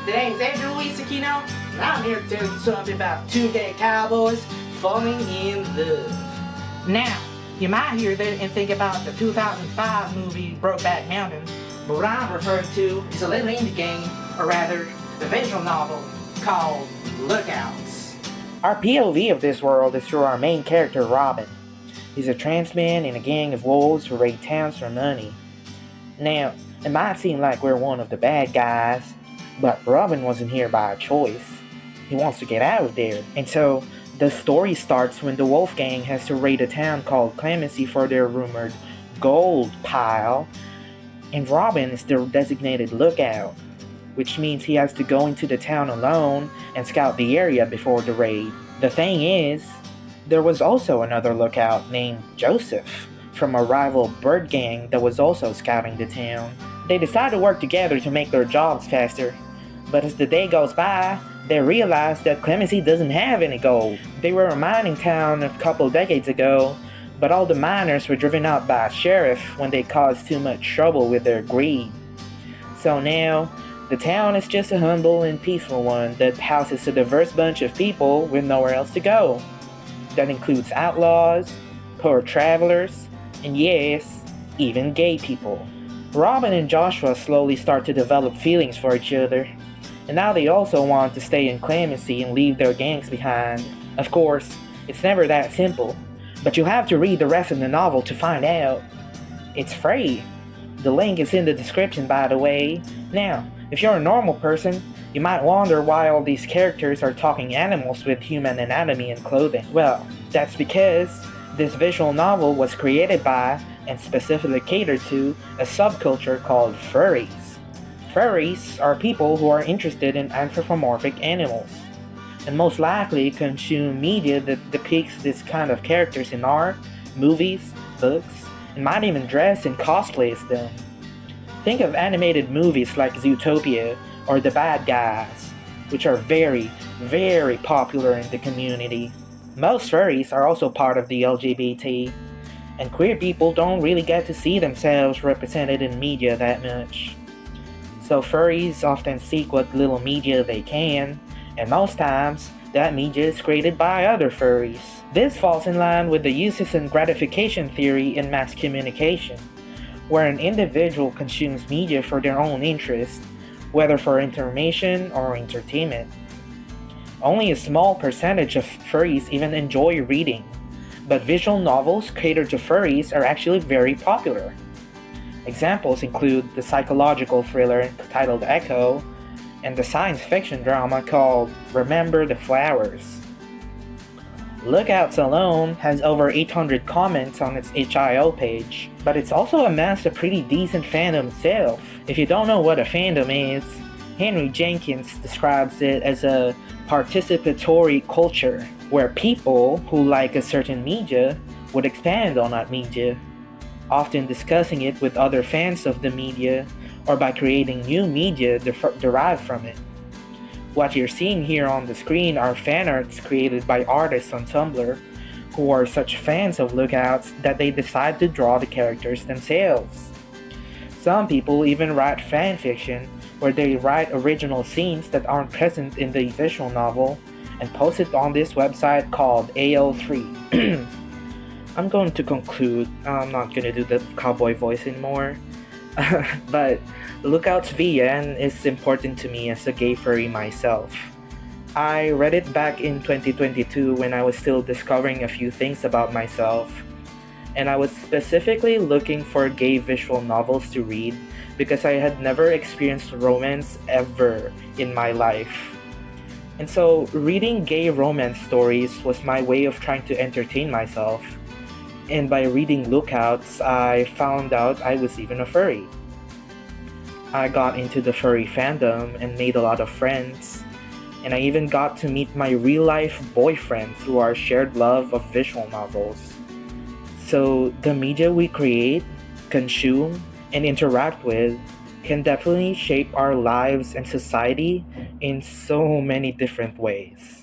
The name's Andrew Luis Aquino, and I'm here to tell you something about two gay cowboys falling in love. Now, you might hear that and think about the 2005 movie Brokeback Mountain, but what I'm referring to is a little indie game, or rather, a visual novel called Lookouts. Our POV of this world is through our main character, Robin. He's a trans man in a gang of wolves who raid towns for money. Now, it might seem like we're one of the bad guys, but Robin wasn't here by choice. He wants to get out of there. And so, the story starts when the wolf gang has to raid a town called Clemency for their rumored gold pile, and Robin is the designated lookout, which means he has to go into the town alone and scout the area before the raid. The thing is, there was also another lookout named Joseph from a rival bird gang that was also scouting the town. They decide to work together to make their jobs faster, but as the day goes by, they realize that Clemency doesn't have any gold. They were a mining town a couple decades ago, but all the miners were driven out by a sheriff when they caused too much trouble with their greed. So now, the town is just a humble and peaceful one that houses a diverse bunch of people with nowhere else to go. That includes outlaws, poor travelers, and yes, even gay people. Robin and Joshua slowly start to develop feelings for each other, and now they also want to stay in Clemency and leave their gangs behind. Of course, it's never that simple, but you have to read the rest of the novel to find out. It's free. The link is in the description, by the way. Now, if you're a normal person, you might wonder why all these characters are talking animals with human anatomy and clothing. Well, that's because this visual novel was created by and specifically catered to a subculture called furries. Furries are people who are interested in anthropomorphic animals, and most likely consume media that depicts this kind of characters in art, movies, books, and might even dress and cosplay as them. Think of animated movies like Zootopia or The Bad Guys, which are very, very popular in the community. Most furries are also part of the LGBT, and queer people don't really get to see themselves represented in media that much. So furries often seek what little media they can, and most times, that media is created by other furries. This falls in line with the uses and gratification theory in mass communication, where an individual consumes media for their own interest, whether for information or entertainment. Only a small percentage of furries even enjoy reading, but visual novels catered to furries are actually very popular. Examples include the psychological thriller titled Echo, and the science fiction drama called Remember the Flowers. Lookouts alone has over 800 comments on its itch.io page, but it's also amassed a pretty decent fandom itself. If you don't know what a fandom is, Henry Jenkins describes it as a participatory culture, where people who like a certain media would expand on that media, often discussing it with other fans of the media or by creating new media derived from it. What you're seeing here on the screen are fan arts created by artists on Tumblr who are such fans of Lookouts that they decide to draw the characters themselves. Some people even write fan fiction where they write original scenes that aren't present in the visual novel and post it on this website called AO3. I'm going to conclude. I'm not going to do the cowboy voice anymore. But Lookouts VN is important to me as a gay furry myself. I read it back in 2022 when I was still discovering a few things about myself, and I was specifically looking for gay visual novels to read because I had never experienced romance ever in my life. And so reading gay romance stories was my way of trying to entertain myself. And by reading Lookouts, I found out I was even a furry. I got into the furry fandom and made a lot of friends, and I even got to meet my real-life boyfriend through our shared love of visual novels. So the media we create, consume, and interact with can definitely shape our lives and society in so many different ways.